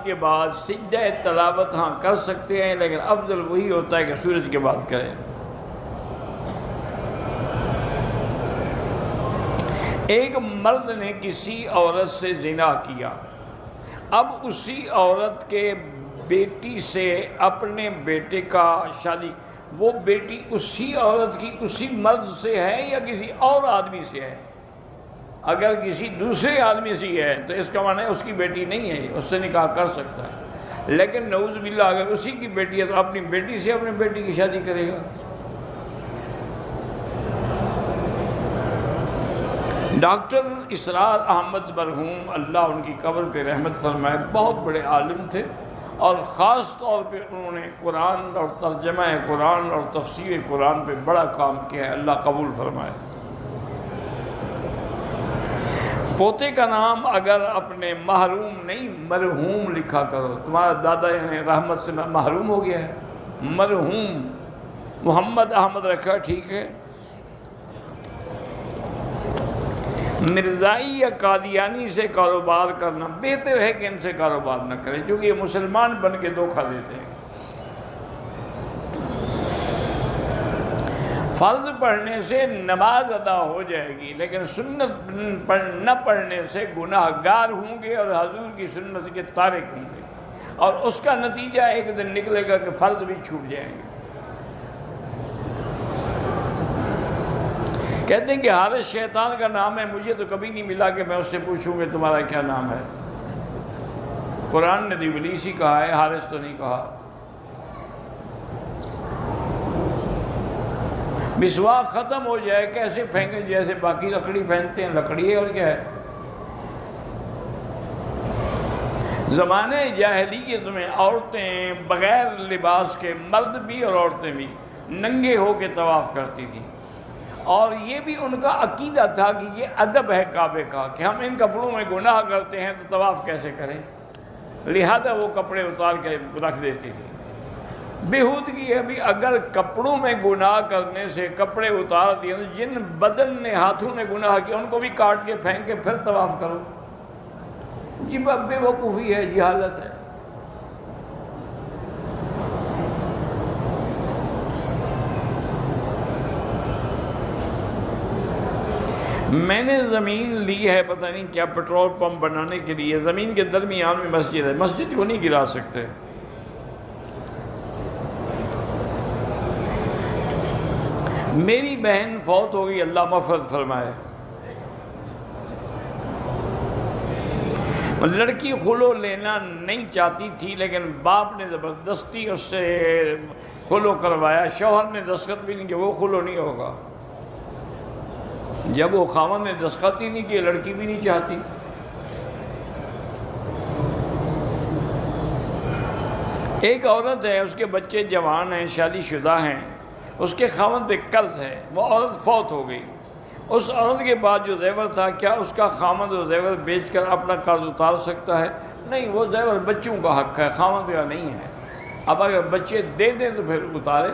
کے بعد سجدہ تلاوت ہاں کر سکتے ہیں، لیکن افضل وہی ہوتا ہے کہ سورج کے بعد کریں۔ ایک مرد نے کسی عورت سے زنا کیا، اب اسی عورت کے بیٹی سے اپنے بیٹے کا شادی، وہ بیٹی اسی عورت کی اسی مرد سے ہے یا کسی اور آدمی سے ہے؟ اگر کسی دوسرے آدمی سے ہے تو اس کا معنی ہے اس کی بیٹی نہیں ہے، اس سے نکاح کر سکتا ہے، لیکن نعوذ باللہ اگر اسی کی بیٹی ہے تو اپنی بیٹی سے اپنے بیٹی کی شادی کرے گا۔ ڈاکٹر اسرار احمد مرحوم، اللہ ان کی قبر پہ رحمت فرمائے، بہت بڑے عالم تھے، اور خاص طور پہ انہوں نے قرآن اور ترجمہ قرآن اور تفسیر قرآن پہ بڑا کام کیا ہے، اللہ قبول فرمائے۔ پوتے کا نام اگر اپنے محروم نہیں مرحوم لکھا کرو، تمہارا دادا رحمت سے محروم ہو گیا ہے، مرحوم محمد احمد رکھا، ٹھیک ہے۔ مرزائی یا قادیانی سے کاروبار کرنا بہتر ہے کہ ان سے کاروبار نہ کریں، کیونکہ یہ مسلمان بن کے دھوکہ دیتے ہیں۔ فرض پڑھنے سے نماز ادا ہو جائے گی، لیکن سنت نہ پڑھنے سے گناہ گار ہوں گے اور حضور کی سنت کے تارک ہوں گے، اور اس کا نتیجہ ایک دن نکلے گا کہ فرض بھی چھوٹ جائیں گے۔ کہتے ہیں کہ حارث شیطان کا نام ہے، مجھے تو کبھی نہیں ملا کہ میں اس سے پوچھوں کہ تمہارا کیا نام ہے۔ قرآن نے ابلیس ہی کہا ہے، حارث تو نہیں کہا۔ مسواک ختم ہو جائے کیسے پھینکیں؟ جیسے باقی لکڑی پھینکتے ہیں، لکڑی ہے اور کیا ہے۔ زمانے جاہلیت میں عورتیں بغیر لباس کے، مرد بھی اور عورتیں بھی، ننگے ہو کے طواف کرتی تھیں، اور یہ بھی ان کا عقیدہ تھا کہ یہ ادب ہے کعبے کا کہ ہم ان کپڑوں میں گناہ کرتے ہیں تو طواف کیسے کریں، لہذا وہ کپڑے اتار کے رکھ دیتی تھی۔ بےہودگی ہے بھی، اگر کپڑوں میں گناہ کرنے سے کپڑے اتار دیے تو جن بدن نے ہاتھوں نے گناہ کیا ان کو بھی کاٹ کے پھینک کے پھر طواف کرو، یہ بے وقوفی ہے، جہالت ہے۔ میں نے زمین لی ہے، پتہ نہیں کیا، پیٹرول پمپ بنانے کے لیے، زمین کے درمیان میں مسجد ہے، مسجد کو نہیں گرا سکتے۔ میری بہن فوت ہو گئی، اللہ مغفرت فرمائے۔ لڑکی خلو لینا نہیں چاہتی تھی، لیکن باپ نے زبردستی اس سے خلو کروایا، شوہر نے دستخط بھی نہیں کیا، وہ خلو نہیں ہوگا۔ جب وہ خاوند نے دستخط ہی نہیں کیا، لڑکی بھی نہیں چاہتی۔ ایک عورت ہے، اس کے بچے جوان ہیں، شادی شدہ ہیں، اس کے خاوند پہ قرض ہے، وہ عورت فوت ہو گئی۔ اس عورت کے بعد جو زیور تھا، کیا اس کا خاوند وہ زیور بیچ کر اپنا قرض اتار سکتا ہے؟ نہیں، وہ زیور بچوں کا حق ہے، خاوند کا نہیں ہے۔ اب اگر بچے دے دیں تو پھر اتارے۔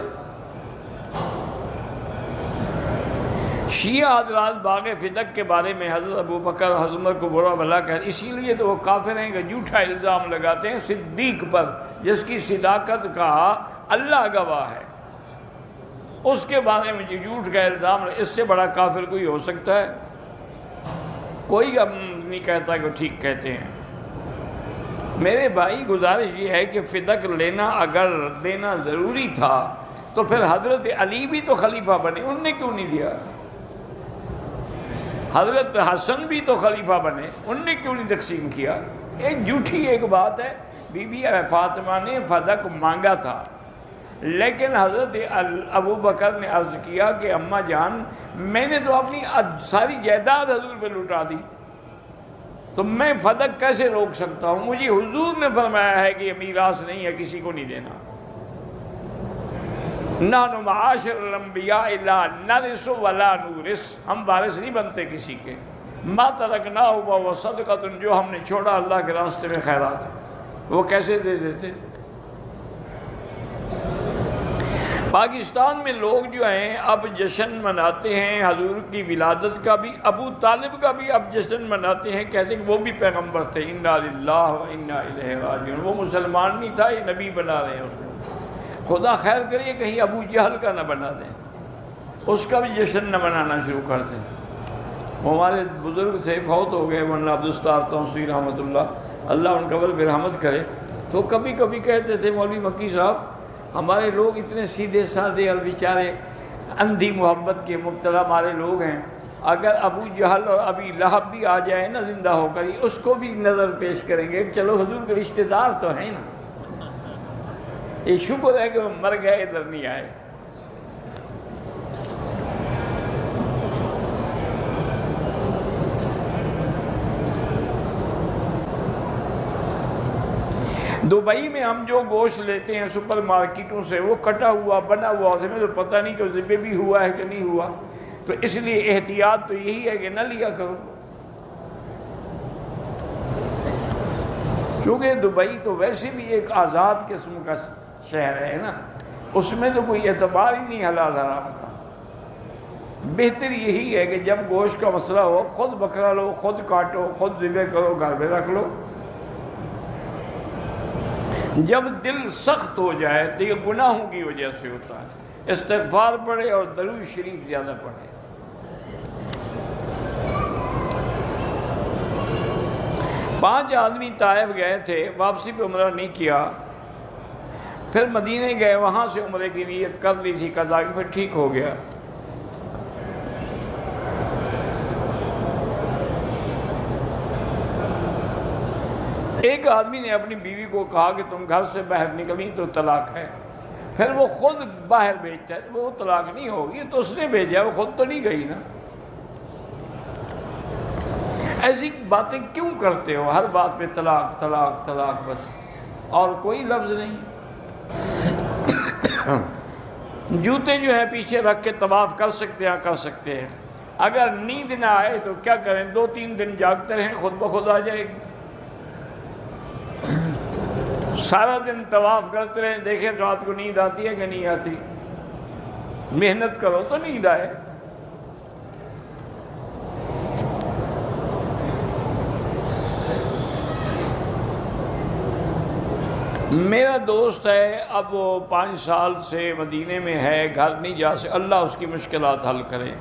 شیعہ حضرات باغ فدق کے بارے میں حضرت ابوبکر حضرت عمر کو برا بھلا کہتے، اسی لیے تو وہ کافر ہیں کہ جھوٹا الزام لگاتے ہیں صدیق پر، جس کی صداقت کا اللہ گواہ ہے، اس کے بارے میں جو جھوٹ کا الزام، اس سے بڑا کافر کوئی ہو سکتا ہے؟ کوئی اب نہیں کہتا کہ وہ ٹھیک کہتے ہیں۔ میرے بھائی گزارش یہ ہے کہ فدق لینا اگر دینا ضروری تھا تو پھر حضرت علی بھی تو خلیفہ بنے، ان نے کیوں نہیں دیا؟ حضرت حسن بھی تو خلیفہ بنے، ان نے کیوں نہیں تقسیم کیا؟ ایک جھوٹی ایک بات ہے، بی بی فاطمہ نے فدق مانگا تھا، لیکن حضرت ابوبکر نے عرض کیا کہ اماں جان، میں نے تو اپنی ساری جائیداد حضور پہ لٹا دی، تو میں فدق کیسے روک سکتا ہوں؟ مجھے حضور نے فرمایا ہے کہ یہ میراث نہیں ہے، کسی کو نہیں دینا۔ نحن معاشر الانبیاء لا نرث ولا نورث، ہم وارث نہیں بنتے کسی کے۔ ما ترکناہ وہو صدقۃ، جو ہم نے چھوڑا اللہ کے راستے میں خیرات ہے، وہ کیسے دے دیتے؟ پاکستان میں لوگ جو ہیں اب جشن مناتے ہیں حضور کی ولادت کا بھی، ابو طالب کا بھی اب جشن مناتے ہیں، کہتے ہیں کہ وہ بھی پیغمبر تھے، انا للہ و انا الیہ راجعون، وہ مسلمان نہیں تھا، یہ نبی بنا رہے ہیں اس کو۔ خدا خیر کرے کہیں ابو جہل کا نہ بنا دیں، اس کا بھی جشن نہ منانا شروع کر دیں۔ وہ ہمارے بزرگ تھے، فوت ہو گئے، مولانا عبدالستار توسیع رحمۃ اللہ ان قبر پہ رحمت کرے، تو کبھی کبھی کہتے تھے مولوی مکی صاحب ہمارے لوگ اتنے سیدھے سادے اور بیچارے اندھی محبت کے مبتلا ہمارے لوگ ہیں، اگر ابو جہل اور ابی لہب بھی آ جائے نا زندہ ہو کر، اس کو بھی نظر پیش کریں گے، چلو حضور کے رشتہ دار تو ہیں نا، یہ شکر ہے کہ وہ مر گئے ادھر نہیں آئے۔ دبئی میں ہم جو گوشت لیتے ہیں سپر مارکیٹوں سے، وہ کٹا ہوا بنا ہوا، اس میں تو پتہ نہیں کہ ذبح بھی ہوا ہے کہ نہیں ہوا، تو اس لیے احتیاط تو یہی ہے کہ نہ لیا کرو، کیونکہ دبئی تو ویسے بھی ایک آزاد قسم کا شہر ہے نا، اس میں تو کوئی اعتبار ہی نہیں حلال حرام کا۔ بہتر یہی ہے کہ جب گوشت کا مسئلہ ہو خود بکرا لو، خود کاٹو، خود ذبح کرو، گھر میں رکھ لو۔ جب دل سخت ہو جائے تو یہ گناہوں کی وجہ سے ہوتا ہے، استغفار پڑھے اور درود شریف زیادہ پڑھے۔ پانچ آدمی طائف گئے تھے، واپسی پہ عمرہ نہیں کیا، پھر مدینے گئے، وہاں سے عمرے کی نیت کر لی تھی قضا کی، پھر ٹھیک ہو گیا۔ ایک آدمی نے اپنی بیوی کو کہا کہ تم گھر سے باہر نکلیں تو طلاق ہے، پھر وہ خود باہر بھیجتا ہے، وہ طلاق نہیں ہوگی، تو اس نے بھیجا، وہ خود تو نہیں گئی نا۔ ایسی باتیں کیوں کرتے ہو؟ ہر بات پہ طلاق طلاق طلاق بس، اور کوئی لفظ نہیں۔ جوتے جو ہیں پیچھے رکھ کے طواف کر سکتے ہیں، کر سکتے ہیں، اگر نیند نہ آئے تو کیا کریں، 2-3 دن جاگتے رہیں، خود بخود آ جائے گی۔ سارا دن طواف کرتے رہیں، دیکھیں رات کو نیند آتی ہے کہ نہیں آتی، محنت کرو تو نیند آئے۔ میرا دوست ہے، اب وہ 5 سال سے مدینے میں ہے، گھر نہیں جا سکتا، اللہ اس کی مشکلات حل کرے۔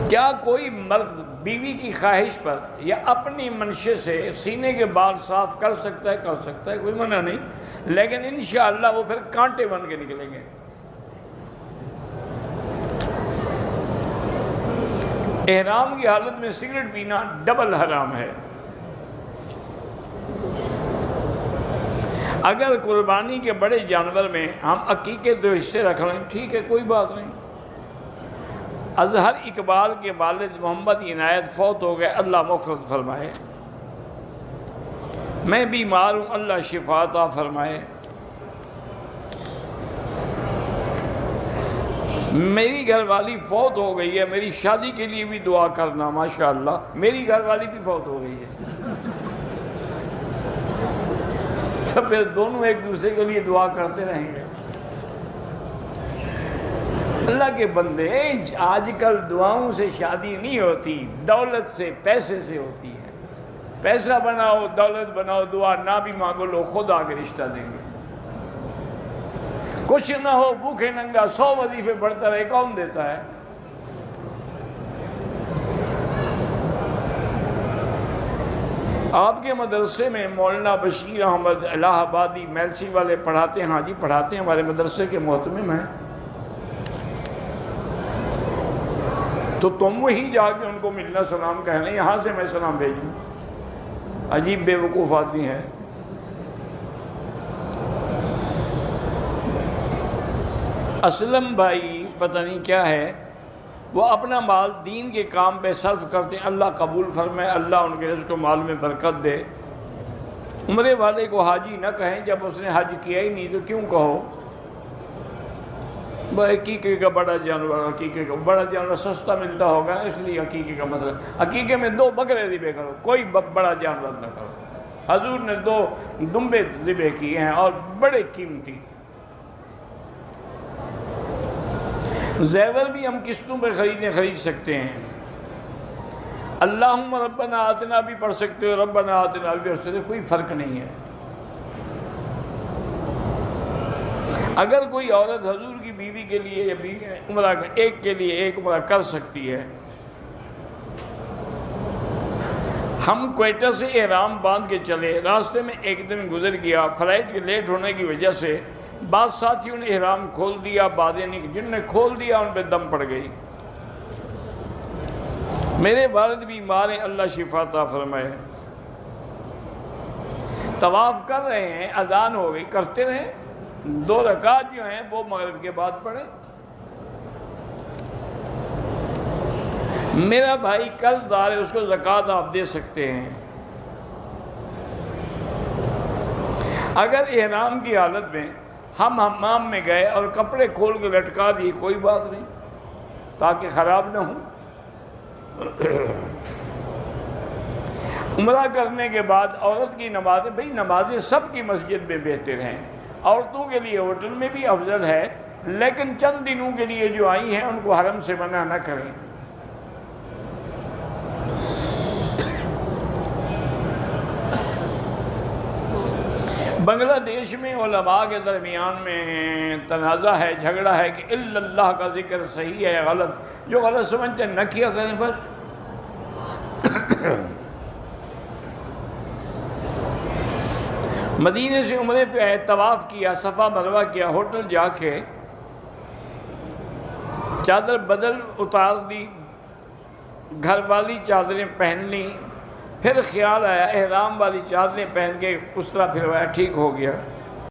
کیا کوئی مرد بیوی کی خواہش پر یا اپنی منشے سے سینے کے بال صاف کر سکتا ہے؟ کر سکتا ہے، کوئی منع نہیں، لیکن انشاءاللہ وہ پھر کانٹے بن کے نکلیں گے۔ احرام کی حالت میں سگریٹ پینا ڈبل حرام ہے۔ اگر قربانی کے بڑے جانور میں ہم عقیقے 2 حصے رکھ لیں ٹھیک ہے، کوئی بات نہیں۔ اظہر اقبال کے والد محمد عنایت فوت ہو گئے، اللہ مغفرت فرمائے۔ میں بیمار ہوں، اللہ شفا عطا فرمائے۔ میری گھر والی فوت ہو گئی ہے، میری شادی کے لیے بھی دعا کرنا، ماشاءاللہ میری گھر والی بھی فوت ہو گئی ہے، تو پھر دونوں ایک دوسرے کے لیے دعا کرتے رہیں گے۔ اللہ کے بندے، آج کل دعاؤں سے شادی نہیں ہوتی، دولت سے، پیسے سے ہوتی ہے۔ پیسہ بناؤ، دولت بناؤ، دعا نہ بھی مانگو، لوگ خود آگے رشتہ دیں گے۔ کچھ نہ ہو، بھوکے ننگا 100 وظیفے پڑھتا رہے، کون دیتا ہے؟ آپ کے مدرسے میں مولانا بشیر احمد الہ آبادی میلسی والے پڑھاتے ہیں؟ ہاں جی پڑھاتے ہیں، ہمارے مدرسے کے محتمم ہیں۔ تو تم وہی جا کے ان کو ملنا، سلام کہنا، یہاں سے میں سلام بھیجوں؟ عجیب بے وقوف آدمی ہے۔ اسلم بھائی پتہ نہیں کیا ہے، وہ اپنا مال دین کے کام پہ صرف کرتے ہیں، اللہ قبول فرمائے، اللہ ان کے رزق و مال میں برکت دے۔ عمرے والے کو حاجی نہ کہیں، جب اس نے حج کیا ہی نہیں تو کیوں کہو؟ عقیقے کا بڑا جانور، عقیقے کا بڑا جانور سستا ملتا ہوگا، اس لیے عقیقے کا مسئلہ، عقیقے میں 2 بکرے ذبح کرو، کوئی بڑا جانور نہ کرو۔ حضور نے 2 دمبے ذبح کیے ہیں اور بڑے قیمتی. زیور بھی ہم قسطوں پہ خرید سکتے ہیں. اللہم ربنا آتنا بھی پڑھ سکتے ہو، ربنا آتنا بھی پڑھ سکتے ہو، کوئی فرق نہیں ہے. اگر کوئی عورت حضور کی بیوی کے لیے یا عمرہ ایک کے لیے ایک عمرہ کر سکتی ہے. ہم کوئٹہ سے احرام باندھ کے چلے، راستے میں ایک دن گزر گیا، فلائٹ کے لیٹ ہونے کی وجہ سے بعض ساتھیوں نے احرام کھول دیا، بعض نہیں، جن نے کھول دیا ان پہ دم پڑ گئی. میرے والد بیمار ہیں، اللہ شفا عطا فرمائے. طواف کر رہے ہیں، اذان ہو گئی، کرتے رہیں. 2 رکعت جو ہیں وہ مغرب کے بعد پڑھیں. میرا بھائی قرض دار ہے، اس کو زکوٰۃ آپ دے سکتے ہیں. اگر احرام کی حالت میں ہم حمام میں گئے اور کپڑے کھول کے لٹکا دیے، کوئی بات نہیں، تاکہ خراب نہ ہوں. عمرہ کرنے کے بعد عورت کی نمازیں، بھئی نمازیں سب کی مسجد میں بہتر ہیں. عورتوں کے لیے ہوٹل میں بھی افضل ہے، لیکن چند دنوں کے لیے جو آئی ہیں ان کو حرم سے منع نہ کریں. بنگلہ دیش میں علماء کے درمیان میں تنازع ہے، جھگڑا ہے کہ الا اللہ کا ذکر صحیح ہے غلط. جو غلط سمجھتے ہیں نہ کیا کریں بس. مدینے سے عمرے پہ آئے، طواف کیا، صفا مروہ کیا، ہوٹل جا کے چادر بدل اتار دی، گھر والی چادریں پہن لی، پھر خیال آیا احرام والی چادریں پہن کے اس طرح پھروایا، ٹھیک ہو گیا.